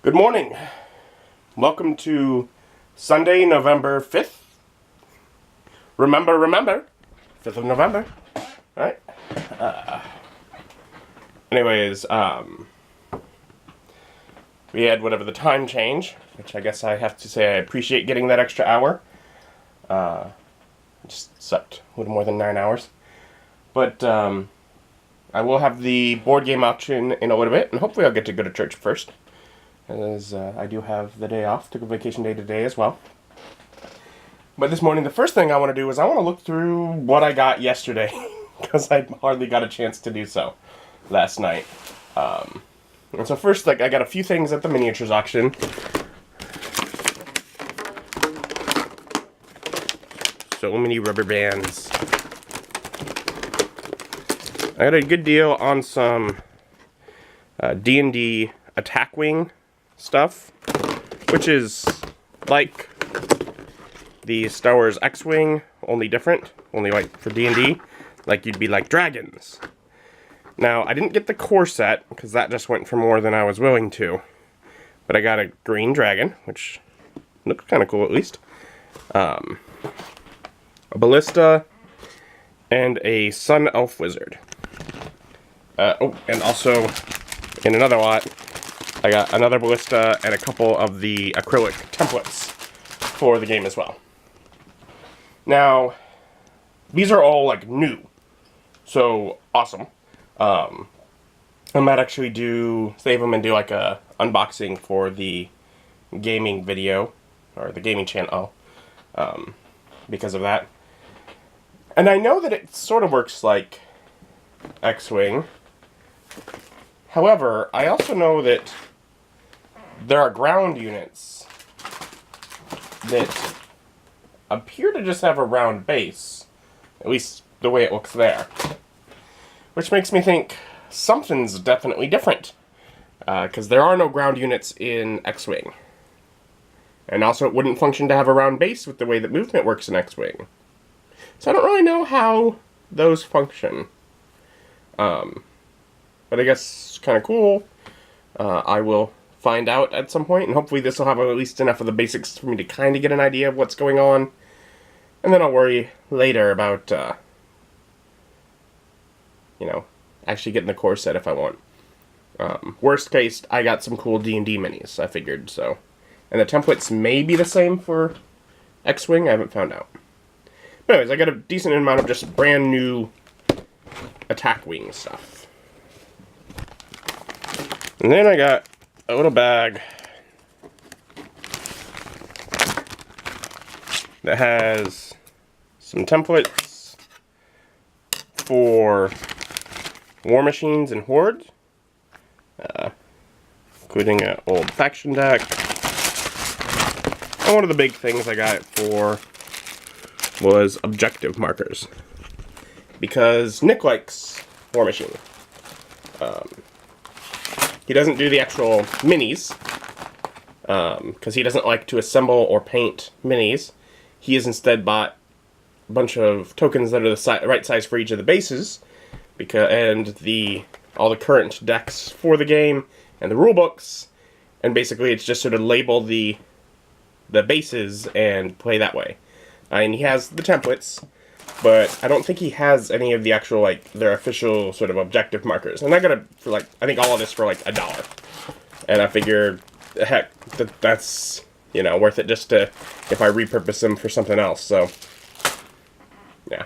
Good morning. Welcome to Sunday, November 5th. Remember, 5th of November. Alright. Anyways, we had whatever the time change, which I guess I have to say I appreciate getting that extra hour. Just slept a little more than 9 hours. But, I will have the board game option in a little bit, and hopefully I'll get to go to church first. As I do have the day off, took a vacation day today as well. But this morning, the first thing I want to do is I want to look through what I got yesterday, because I hardly got a chance to do so last night. And so first, I got a few things at the miniatures auction. So many rubber bands. I got a good deal on some D&D Attack Wing stuff, which is like the Star Wars X-Wing, only different, only like for D&D, like you'd be like dragons. Now, I didn't get the core set, because that just went for more than I was willing to, but I got a green dragon, which looks kind of cool at least, a ballista, and a sun elf wizard. And also, in another lot, I got another ballista and a couple of the acrylic templates for the game as well. Now, these are all like new, so awesome. I might actually save them and do like a unboxing for the gaming video, or the gaming channel, because of that. And I know that it sort of works like X-Wing. However, I also know that there are ground units that appear to just have a round base, at least the way it looks there. Which makes me think something's definitely different, because there are no ground units in X-Wing. And also it wouldn't function to have a round base with the way that movement works in X-Wing. So I don't really know how those function. But I guess it's kind of cool. I will find out at some point, and hopefully this will have at least enough of the basics for me to kind of get an idea of what's going on. And then I'll worry later about, actually getting the core set if I want. Worst case, I got some cool D&D minis, I figured, so. And the templates may be the same for X-Wing, I haven't found out. But anyways, I got a decent amount of just brand new Attack Wing stuff. And then I got a little bag that has some templates for War Machines and Hordes, including an old faction deck. And one of the big things I got it for was objective markers, because Nick likes War Machine. He doesn't do the actual minis, because he doesn't like to assemble or paint minis. He has instead bought a bunch of tokens that are the right size for each of the bases, and all the current decks for the game, and the rule books, and basically it's just sort of label the bases and play that way. And he has the templates, but I don't think he has any of the actual, their official sort of objective markers. And I got it for, I think all of this for, $1. And I figured, heck, that's, worth it just to, if I repurpose them for something else, so, yeah.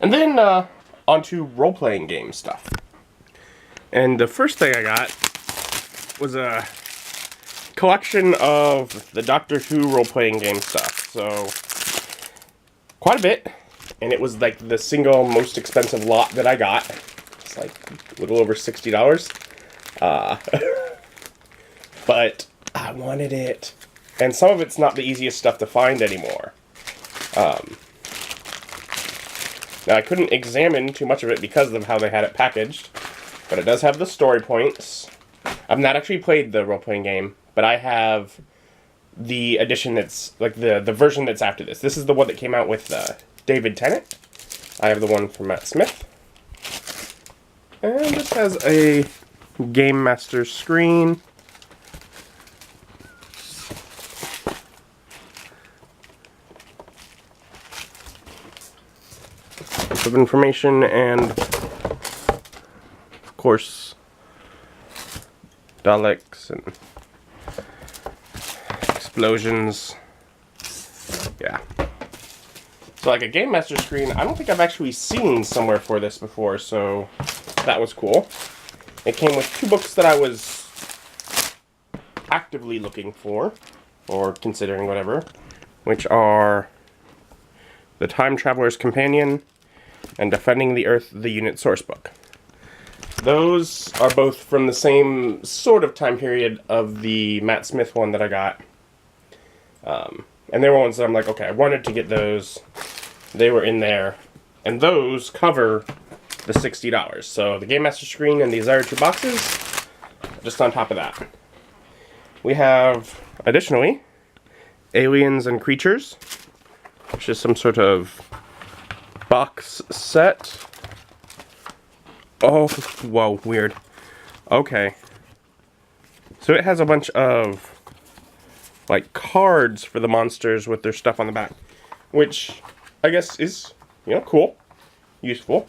And then, onto role-playing game stuff. And the first thing I got was a collection of the Doctor Who role-playing game stuff, so, quite a bit. And it was the single most expensive lot that I got. It's a little over $60. But I wanted it. And some of it's not the easiest stuff to find anymore. Now I couldn't examine too much of it because of how they had it packaged. But it does have the story points. I've not actually played the role-playing game, but I have the edition that's, the version that's after this. This is the one that came out with David Tennant. I have the one from Matt Smith. And this has a Game Master screen of information and, of course, Daleks and explosions. Yeah. So like a Game Master screen, I don't think I've actually seen somewhere for this before, so that was cool. It came with 2 books that I was actively looking for, or considering, whatever, which are The Time Traveler's Companion and Defending the Earth, the Unit Source Book. Those are both from the same sort of time period of the Matt Smith one that I got. And they were ones that I'm like, okay, I wanted to get those. They were in there. And those cover the $60. So the Game Master screen and these other 2 boxes, just on top of that. We have, additionally, Aliens and Creatures, which is some sort of box set. Oh, whoa, weird. Okay. So it has a bunch of, like, cards for the monsters with their stuff on the back, which I guess is, you know, cool, useful.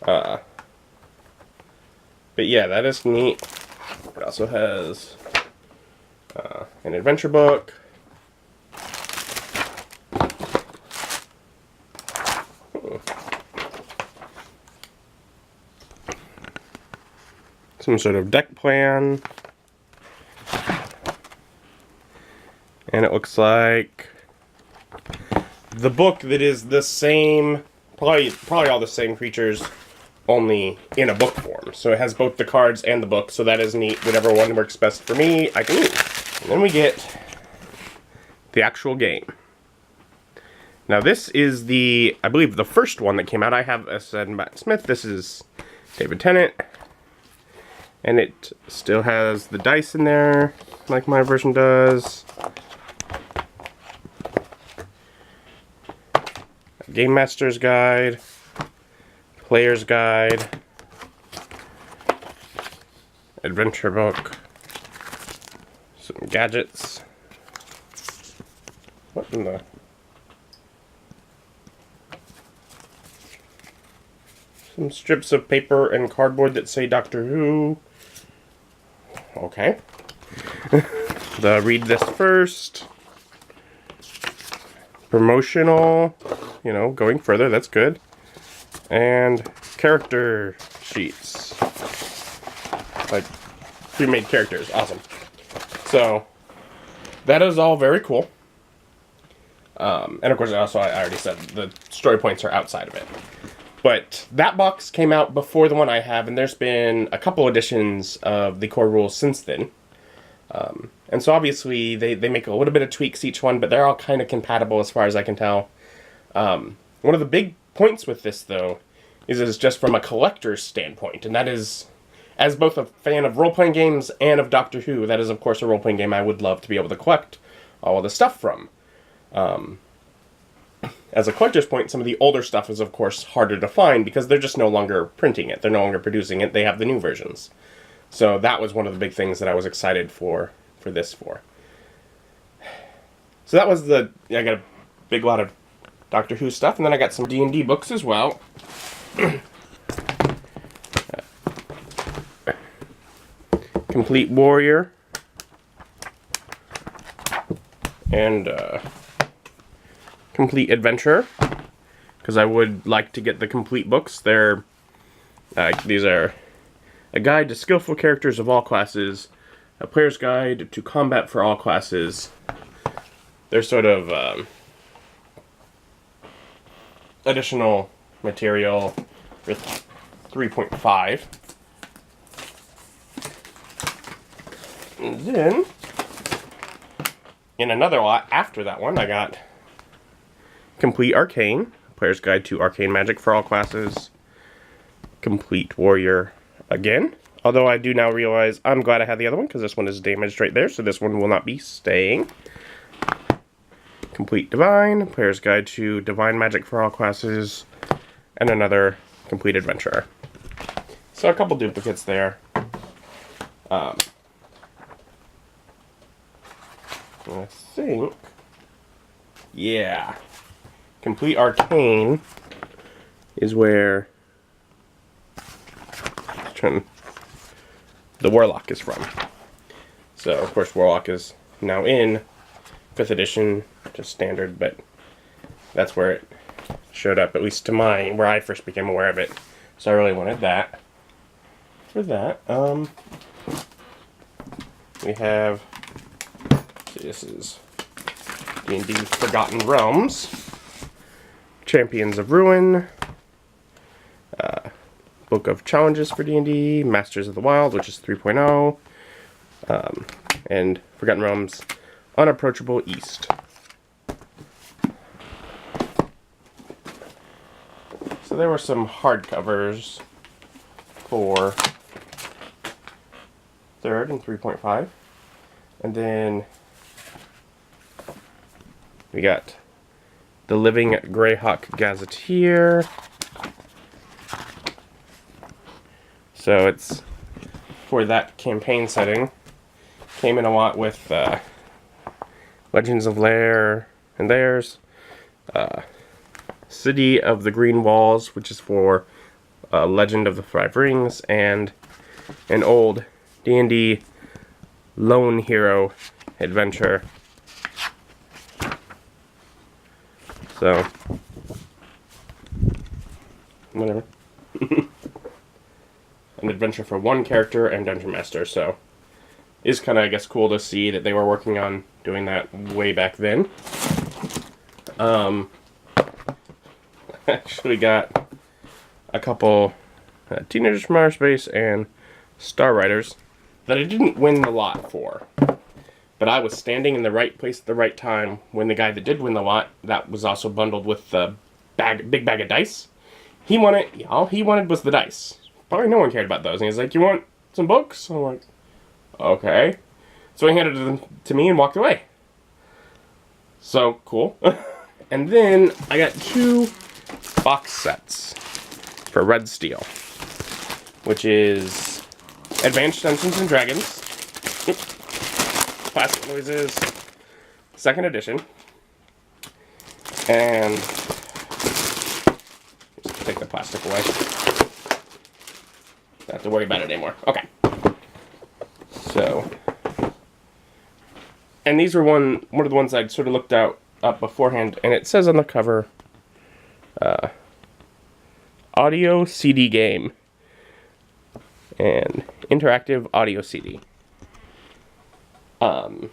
But yeah, that is neat. It also has an adventure book. Some sort of deck plan. And it looks like the book that is the same, probably all the same creatures, only in a book form. So it has both the cards and the book, so that is neat. Whatever one works best for me, I can use. And then we get the actual game. Now this is the, I believe, the first one that came out. I have, as said, Matt Smith. This is David Tennant. And it still has the dice in there, like my version does. Game Master's Guide, Player's Guide, Adventure Book, some gadgets. What in the... Some strips of paper and cardboard that say Doctor Who. Okay. Read this first. Promotional. You know, going further, that's good. And character sheets. Like, pre-made characters. Awesome. So, that is all very cool. And of course, also, I already said the story points are outside of it. But that box came out before the one I have, and there's been a couple editions of the core rules since then. And so obviously, they make a little bit of tweaks each one, but they're all kind of compatible as far as I can tell. One of the big points with this, though, is just from a collector's standpoint, and that is, as both a fan of role-playing games and of Doctor Who, that is, of course, a role-playing game I would love to be able to collect all of the stuff from. As a collector's point, some of the older stuff is, of course, harder to find because they're just no longer printing it. They're no longer producing it. They have the new versions. So that was one of the big things that I was excited for this for. So that was I got a big lot of Doctor Who stuff, and then I got some D&D books as well. Complete Warrior. And Complete Adventure, because I would like to get the complete books. They're these are a guide to skillful characters of all classes, a player's guide to combat for all classes. They're sort of additional material with 3.5. And then in another lot after that one, I got Complete Arcane, Player's Guide to Arcane Magic for all classes. Complete Warrior again. Although I do now realize I'm glad I had the other one because this one is damaged right there, so this one will not be staying. Complete Divine, Player's Guide to Divine Magic for all classes. And another Complete Adventurer. So a couple duplicates there. I think, yeah, Complete Arcane is where the Warlock is from. So, of course, Warlock is now in 5th edition, just standard, but that's where it showed up, at least to where I first became aware of it. So I really wanted that. For that, we have, this is D&D Forgotten Realms, Champions of Ruin, Book of Challenges for D&D, Masters of the Wild, which is 3.0, and Forgotten Realms, Unapproachable East. So there were some hardcovers for 3rd and 3.5, and then we got the Living Greyhawk Gazetteer. So it's for that campaign setting. Came in a lot with Legends of Lair and Theirs. City of the Green Walls, which is for Legend of the Five Rings, and an old D&D Lone Hero adventure. So, whatever. An adventure for one character and Dungeon Master, so it's kind of, I guess, cool to see that they were working on doing that way back then. Actually got a couple Teenagers from Outer Space and Star Riders that I didn't win the lot for. But I was standing in the right place at the right time when the guy that did win the lot, that was also bundled with the big bag of dice, he won it. All he wanted was the dice. Probably no one cared about those. And he's like, "You want some books?" I'm like, "Okay." So he handed them to me and walked away. So, cool. And then I got 2 box sets for Red Steel, which is Advanced Dungeons and Dragons. Oops. Plastic Noises, 2nd edition. And just take the plastic away. Don't have to worry about it anymore. Okay. So, and these were one of the ones I'd sort of looked up beforehand, and it says on the cover, audio CD game and interactive audio CD. And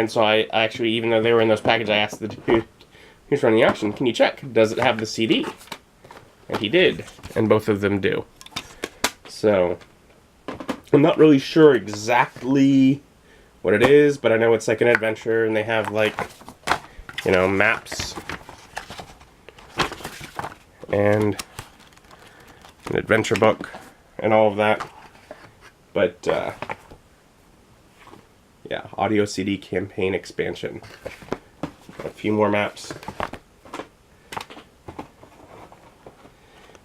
so I actually, even though they were in those packages, I asked the dude who's running the auction, "Can you check? Does it have the CD?" And he did, and both of them do. So, I'm not really sure exactly what it is, but I know it's like an adventure, and they have, like, you know, maps and an adventure book and all of that. But, yeah, audio CD campaign expansion. A few more maps.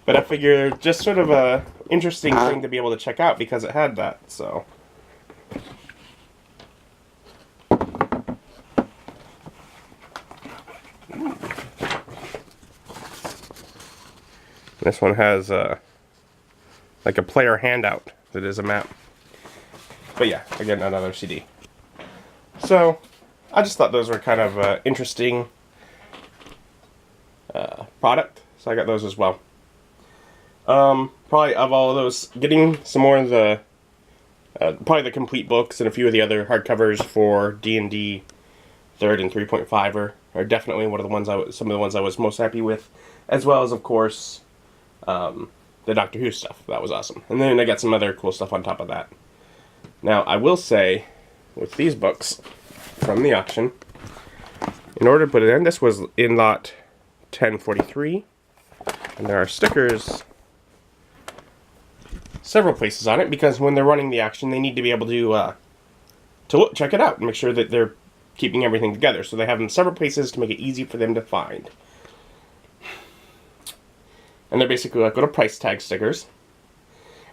But I figure just sort of a interesting thing to be able to check out because it had that, so. This one has like a player handout that is a map. But yeah, again, another CD. So, I just thought those were kind of interesting product, so I got those as well. Probably of all of those, getting some more of the, probably the complete books and a few of the other hardcovers for D&D 3rd and 3.5 are definitely one of the ones some of the ones I was most happy with, as well as, of course, the Doctor Who stuff. That was awesome. And then I got some other cool stuff on top of that. Now, I will say, with these books from the auction, in order to put it in, this was in lot 1043, and there are stickers several places on it, because when they're running the auction, they need to be able to check it out and make sure that they're keeping everything together. So they have them several places to make it easy for them to find. And they're basically like little price tag stickers,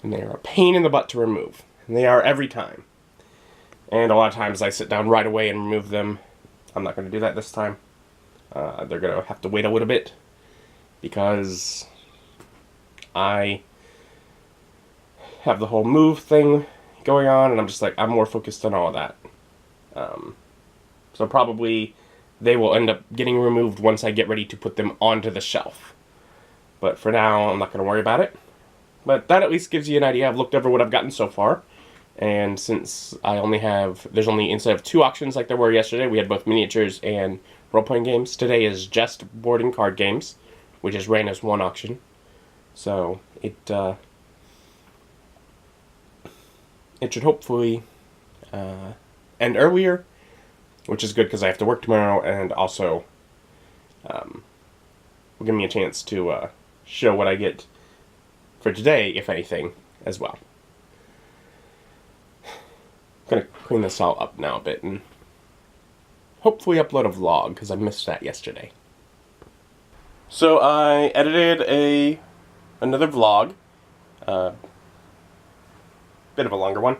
and they are a pain in the butt to remove. And they are every time. And a lot of times I sit down right away and remove them. I'm not going to do that this time. They're going to have to wait a little bit. because I have the whole move thing going on, and I'm just like, I'm more focused on all of that. So probably they will end up getting removed once I get ready to put them onto the shelf. But for now, I'm not going to worry about it. But that at least gives you an idea. I've looked over what I've gotten so far. And since there's only, instead of 2 auctions like there were yesterday, we had both miniatures and role-playing games. Today is just board and card games, which is ran as 1 auction. So it should hopefully end earlier, which is good because I have to work tomorrow, and also will give me a chance to show what I get for today, if anything, as well. I'm going to clean this all up now a bit and hopefully upload a vlog, because I missed that yesterday. So I edited another vlog, bit of a longer one.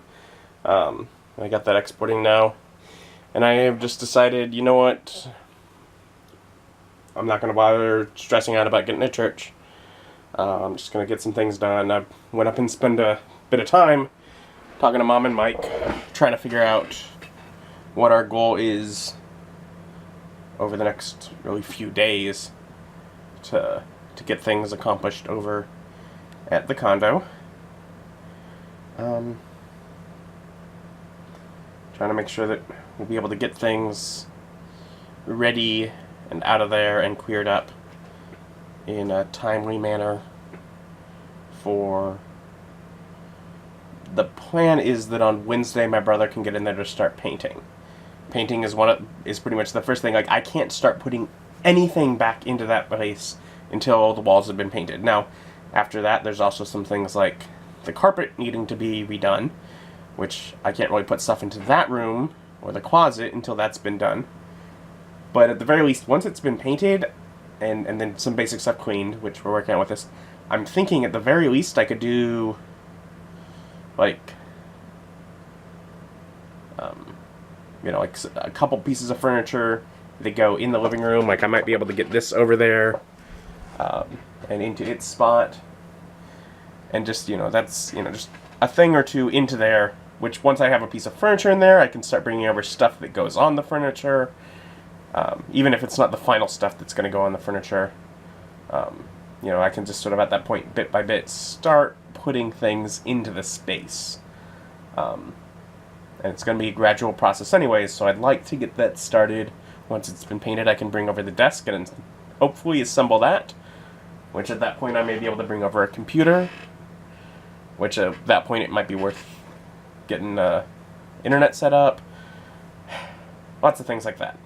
I got that exporting now, and I have just decided, you know what, I'm not going to bother stressing out about getting to church. I'm just going to get some things done. I went up and spent a bit of time talking to Mom and Mike, trying to figure out what our goal is over the next really few days to get things accomplished over at the condo. Trying to make sure that we'll be able to get things ready and out of there and cleared up in a timely manner. For the plan is that on Wednesday my brother can get in there to start painting. Painting is pretty much the first thing. Like, I can't start putting anything back into that place until all the walls have been painted. Now, after that, there's also some things like the carpet needing to be redone, which I can't really put stuff into that room or the closet until that's been done. But at the very least, once it's been painted and then some basic stuff cleaned, which we're working on with this, I'm thinking at the very least I could do like like a couple pieces of furniture that go in the living room. Like, I might be able to get this over there and into its spot, and just that's just a thing or two into there, which once I have a piece of furniture in there, I can start bringing over stuff that goes on the furniture, even if it's not the final stuff that's going to go on the furniture. I can just sort of at that point, bit by bit, start putting things into the space. And it's going to be a gradual process anyways, so I'd like to get that started. Once it's been painted, I can bring over the desk and hopefully assemble that, which at that point I may be able to bring over a computer, which at that point it might be worth getting internet set up. Lots of things like that.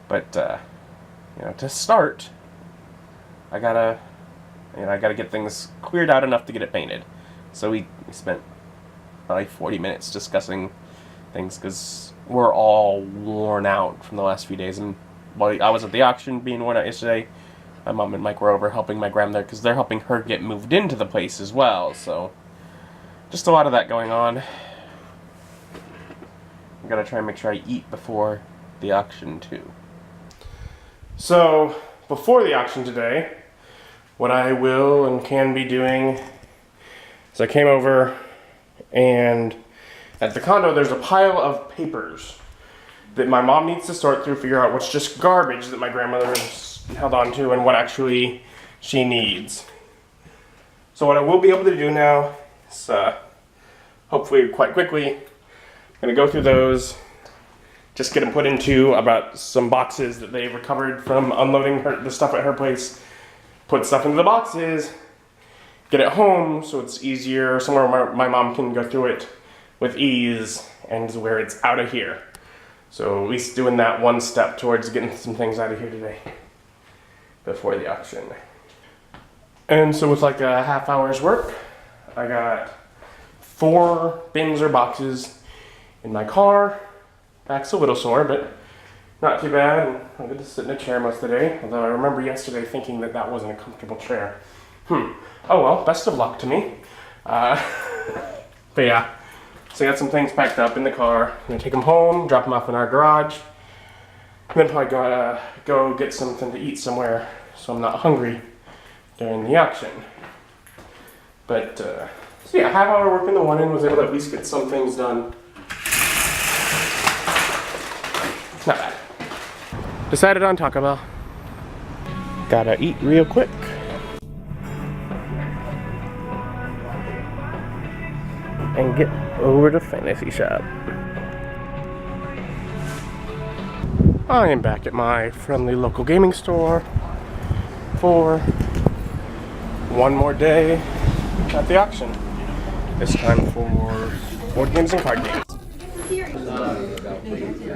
But, to start, I gotta get things cleared out enough to get it painted. So we spent like 40 minutes discussing things, because we're all worn out from the last few days. And while I was at the auction being worn out yesterday, my mom and Mike were over helping my grandmother, because they're helping her get moved into the place as well. So just a lot of that going on. I'm gonna try and make sure I eat before the auction too. So before the auction today, what I will and can be doing is I came over, and at the condo there's a pile of papers that my mom needs to sort through, figure out what's just garbage that my grandmother has held on to and what actually she needs. So what I will be able to do now is, hopefully quite quickly, I'm going to go through those, just get them put into about some boxes that they recovered from unloading the stuff at her place, put stuff into the boxes, get it home so it's easier, somewhere where my mom can go through it with ease, and where it's out of here. So at least doing that one step towards getting some things out of here today before the auction. And so with like a half hour's work, I got 4 bins or boxes in my car. Back's a little sore, but not too bad. I'm good to sit in a chair most of the day, although I remember yesterday thinking that wasn't a comfortable chair. Oh well, best of luck to me. But yeah, so I got some things packed up in the car. I'm gonna take them home, drop them off in our garage, and then probably go get something to eat somewhere so I'm not hungry during the auction. But, so yeah, half-hour work in the one end, was able to at least get some things done. Not bad. Decided on Taco Bell. Gotta eat real quick. And get over to Fantasy Shop. I am back at my friendly local gaming store for one more day at the auction. This time for board games and card games.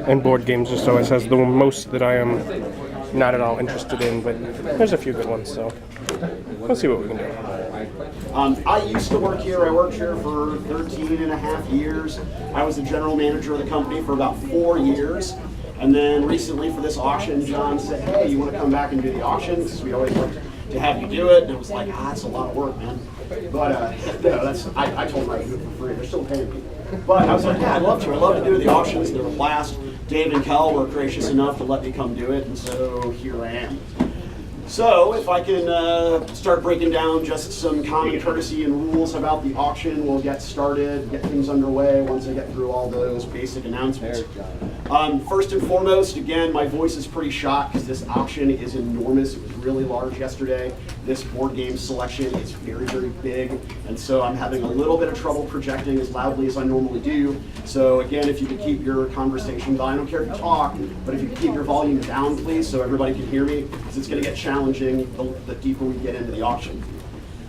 And board games just always has the most that I am not at all interested in, but there's a few good ones, so let's see what we can do. I used to work here. I worked here for 13 and a half years. I was the general manager of the company for about 4 years. And then recently for this auction, John said, hey, you want to come back and do the auction? Because we always like to have you do it. And it was like, it's a lot of work, man. But I told them I'd do it for free. They're still paying me. But I was like, yeah, I'd love to. I'd love to do the auctions. They're a blast. Dave and Kel were gracious enough to let me come do it. And so here I am. So if I can start breaking down just some common courtesy and rules about the auction, we'll get started, get things underway once I get through all those basic announcements. First and foremost, again, my voice is pretty shot because this auction is enormous. It was really large yesterday. This board game selection is very, very big, and so I'm having a little bit of trouble projecting as loudly as I normally do. So again, if you could keep your conversation down, I don't care if you talk, but if you could keep your volume down, please, so everybody can hear me, because it's going to get challenging the deeper we get into the auction.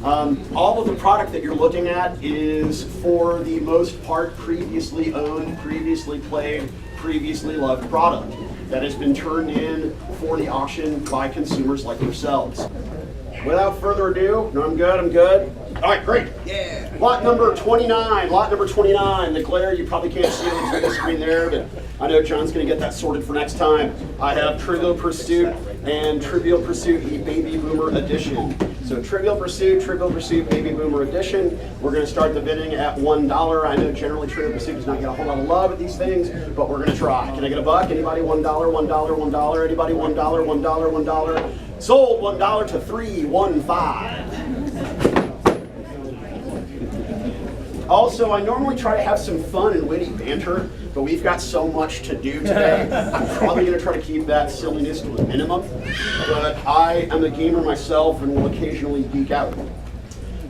All of the product that you're looking at is, for the most part, previously owned, previously played, previously loved product that has been turned in for the auction by consumers like yourselves. Without further ado, no, I'm good. All right, great. Yeah. Lot number 29, the glare, you probably can't see on the video screen there, but I know John's gonna get that sorted for next time. I have Trivial Pursuit and Trivial Pursuit, the Baby Boomer Edition. So Trivial Pursuit, Baby Boomer Edition. We're gonna start the bidding at $1. I know generally Trivial Pursuit does not get a whole lot of love at these things, but we're gonna try. Can I get a buck? Anybody? $1, $1. Anybody? $1, $1. Sold $1 to 315. Also, I normally try to have some fun and witty banter, but we've got so much to do today. I'm probably going to try to keep that silliness to a minimum, but I am a gamer myself and will occasionally geek out.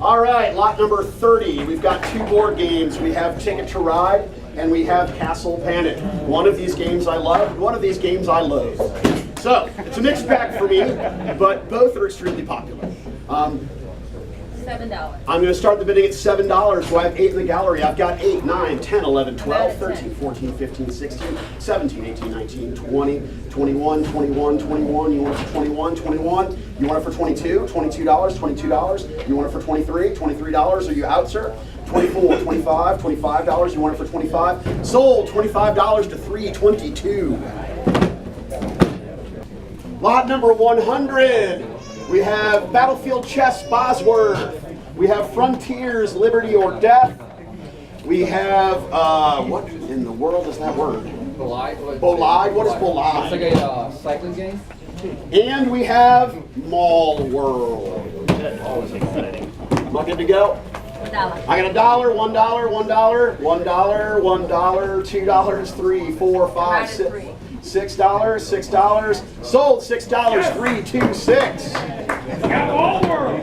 All right, lot number 30. We've got 2 board games. We have Ticket to Ride and we have Castle Panic. One of these games I love, one of these games I loathe. So, it's a mixed bag for me, but both are extremely popular. $7. I'm going to start the bidding at $7. So I have 8 in the gallery. I've got 8, 9, 10, 11, 12, 13, 14, 15, 16, 17, 18, 19, 20, 21, 21, 21. You want it for 21, 21. You want it for 22, $22, $22. You want it for 23, $23. Are you out, sir? 24, 25, $25. You want it for 25. Sold, $25 to 322. Lot number 100. We have Battlefield Chess Bosworth. We have Frontiers, Liberty or Death. We have, what in the world is that word? Bolide. Bolide? What is Bolide? It's like a cycling game. And we have Mall World. Am I good to go? $1. I got $1, $1, $1, $1, $1, $2, 3, 4, 5, 6. $6. Sold $6. 326. Got all world.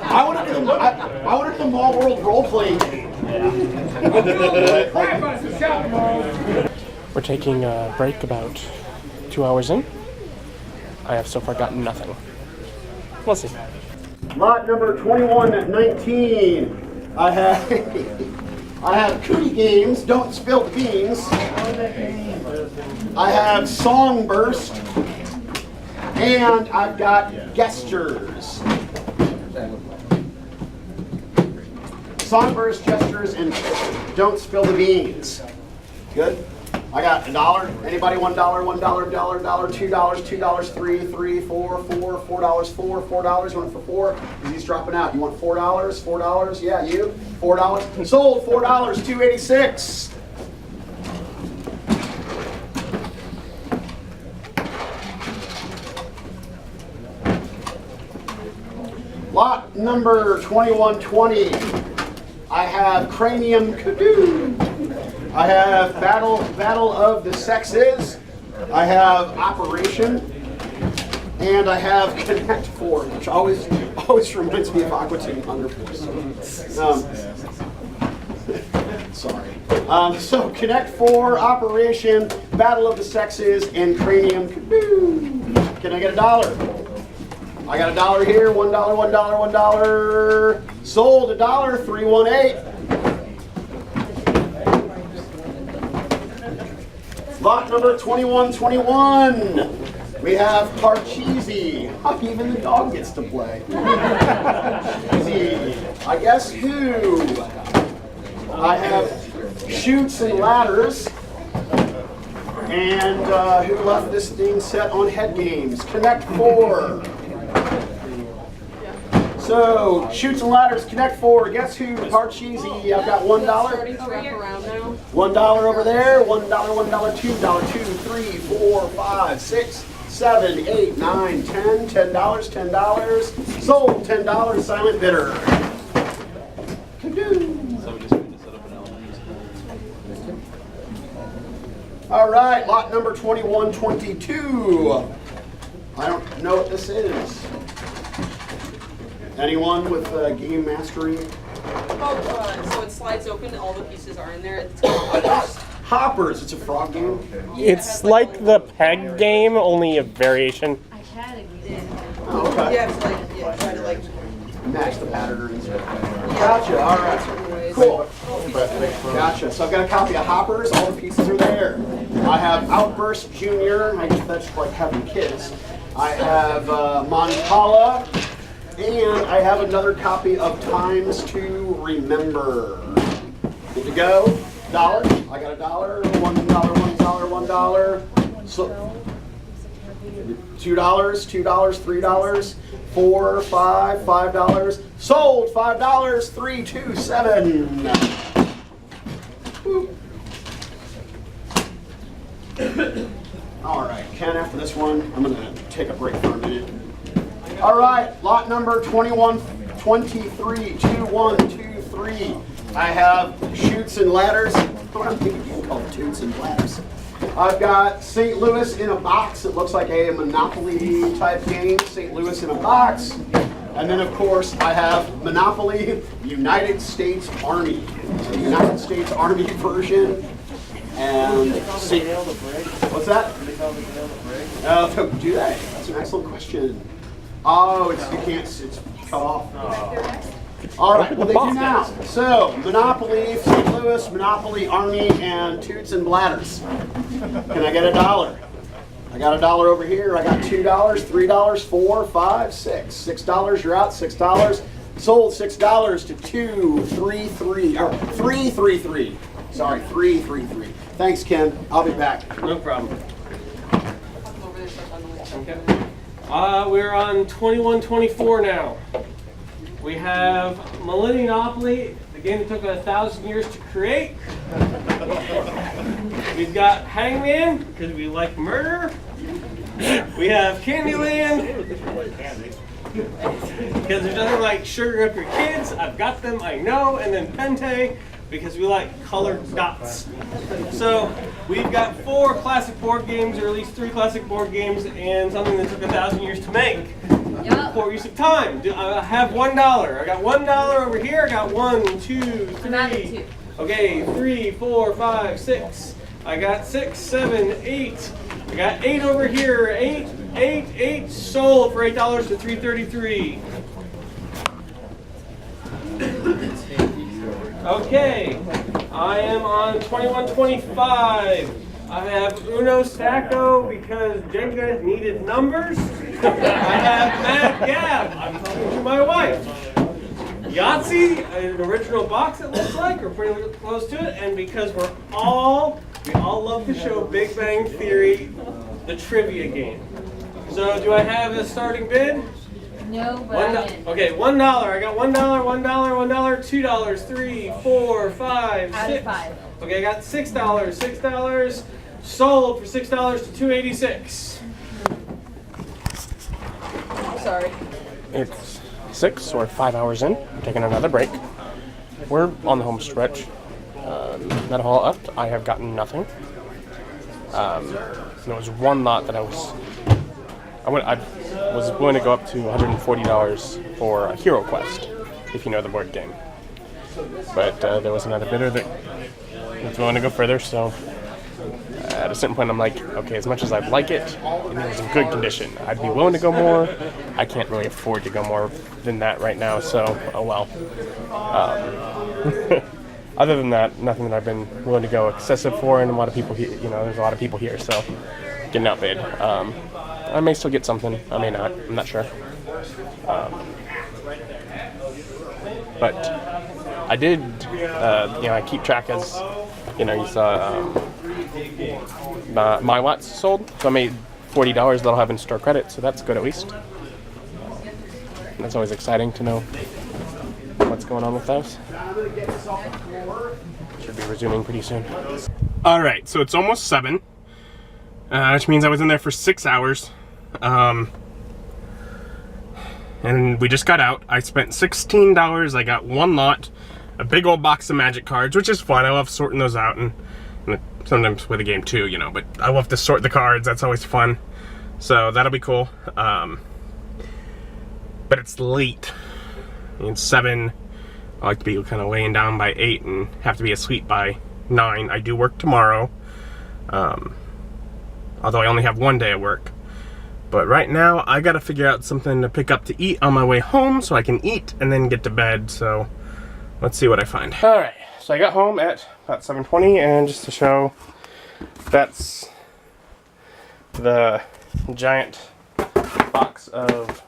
I wanted the Mall World role playing game. We're taking a break about 2 hours in. I have so far gotten nothing. We'll see. Lot number 2119. I have Cootie Games, Don't Spill the Beans. I have Songburst. And I've got Gestures. Songburst, Gestures, and Don't Spill the Beans. Good? I got $1. Anybody? $1, $1, $1, $2, $2, 3, 3, 4, $4, $4, $4. You want it for 4? Because he's dropping out. You want $4? $4? Yeah, you? $4. Sold $4, 286. number 2120. I have Cranium Condo. I have Battle of the Sexes. I have Operation. And I have Connect 4, which always reminds me of Aqua Teen Hunger Force. Sorry. So Connect 4, Operation, Battle of the Sexes, and Cranium Condo. Can I get $1? I got $1 here. $1, $1, $1. Sold $1, 318. Lot number 2121. We have Parcheesi. Even the dog gets to play. Parcheesi. I guess who? I have Chutes and Ladders. And who left this thing set on Head Games? Connect 4. So, Chutes and Ladders, Connect 4. Guess who? Parcheesi. I've got $1. $1 over there. $1, $1, $2, 2, 3, 4, 5, 6, 7, 8, 9, 10. $10, $10. Sold $10. Silent bidder. All right, lot number 2122. I don't know what this is. Anyone with game mastery? So it slides open, all the pieces are in there. It's called Hoppers. Hoppers, it's a frog game. It's like the peg game, only a variation. I had it, we did. Oh, okay. Yeah, it's try to Match the patterns. Gotcha, all right. Cool. Gotcha, so I've got a copy of Hoppers, all the pieces are there. I have Outburst Junior, I guess that's like having kids. I have Moncala, and I have another copy of Times to Remember. Good to go? $1. I got $1. $1, $1, $1. So, $2, $2, $3, $4, $5, $5. Sold $5, 327. All right, Ken, after this one, I'm going to take a break for a minute. All right, lot number 2123, 2123. I have Chutes and Ladders. I'm thinking you can call it Toots and Ladders. I've got St. Louis in a box. It looks like a Monopoly type game. St. Louis in a box. And then, of course, I have Monopoly United States Army. So the United States Army version. And what's that? Do they? That's an excellent question. Oh, you can't. It's cut off. All right, well, they do now. So, Monopoly, St. Louis, Monopoly, Army, and Toots and Bladders. Can I get $1? I got $1 over here. I got $2, $3, $4, $5, $6. $6, you're out, $6. Sold $6 to 233, or 333. Sorry, 333. Thanks, Ken. I'll be back. No problem. Okay. We're on 2124 now. We have Millenniumopoly, the game that took 1,000 years to create. We've got Hangman, because we like murder. We have Candyland, because there's nothing like sugaring up your kids. I've got them, I know. And then Pente, because we like colored dots. So we've got 4 classic board games, or at least 3 classic board games, and something that took 1,000 years to make. Yep. For use of time. I have $1. I got $1 over here. I got 1, 2, 3. Okay, 3, 4, 5, 6. I got 6, 7, 8. I got 8 over here. 8, 8, 8. Sold for $8 to 333. Okay, I am on 2125. I have Uno Stacco because Jenga needed numbers. I have Mad Gab. I'm talking to my wife. Yahtzee, an original box it looks like, or pretty close to it, and because we all love the show Big Bang Theory, the trivia game. So do I have a starting bid? No, but I'm in. Okay, $1. I got $1, $1, $1, $2, 3, 4, 5, 6. Out of 5. Okay, I got $6, $6. Sold for $6 to 286. Sorry. It's 6 or 5 hours in. I'm taking another break. We're on the home stretch. Not a whole lot left. I have gotten nothing. There was one lot that I was willing to go up to $140 for a Hero Quest, if you know the board game. But there was another bidder that was willing to go further, so at a certain point I'm like, okay, as much as I'd like it, and it was in good condition, I'd be willing to go more. I can't really afford to go more than that right now, so oh well. Other than that, nothing that I've been willing to go excessive for, and a lot of people here, there's a lot of people here, so getting outbid. I may still get something, I may not, I'm not sure. But I did, I keep track as, you saw my watts sold, so I made $40 that I'll have in store credit, so that's good at least. And that's always exciting to know what's going on with those. Should be resuming pretty soon. Alright, so it's almost 7, which means I was in there for 6 hours. And we just got out. I spent $16. I got one lot, a big old box of magic cards, which is fun. I love sorting those out, and sometimes with a game too, but I love to sort the cards. That's always fun. So that'll be cool. But it's late. It's 7. I like to be kind of laying down by 8 and have to be asleep by 9. I do work tomorrow. Although I only have one day at work. But right now, I gotta figure out something to pick up to eat on my way home so I can eat and then get to bed, so let's see what I find. Alright, so I got home at about 7:20, and just to show, that's the giant box of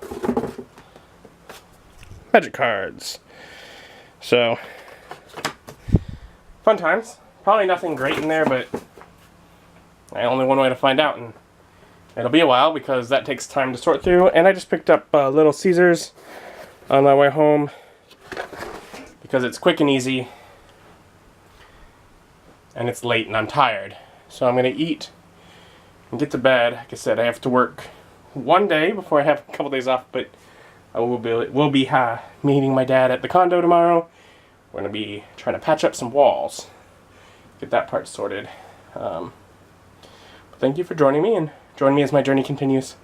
magic cards. So, fun times. Probably nothing great in there, but only one way to find out, and it'll be a while because that takes time to sort through. And I just picked up Little Caesars on my way home because it's quick and easy, and it's late and I'm tired. So I'm gonna eat and get to bed. Like I said, I have to work one day before I have a couple days off, but I will be meeting my dad at the condo tomorrow. We're gonna be trying to patch up some walls, get that part sorted. Thank you for joining me, and join me as my journey continues.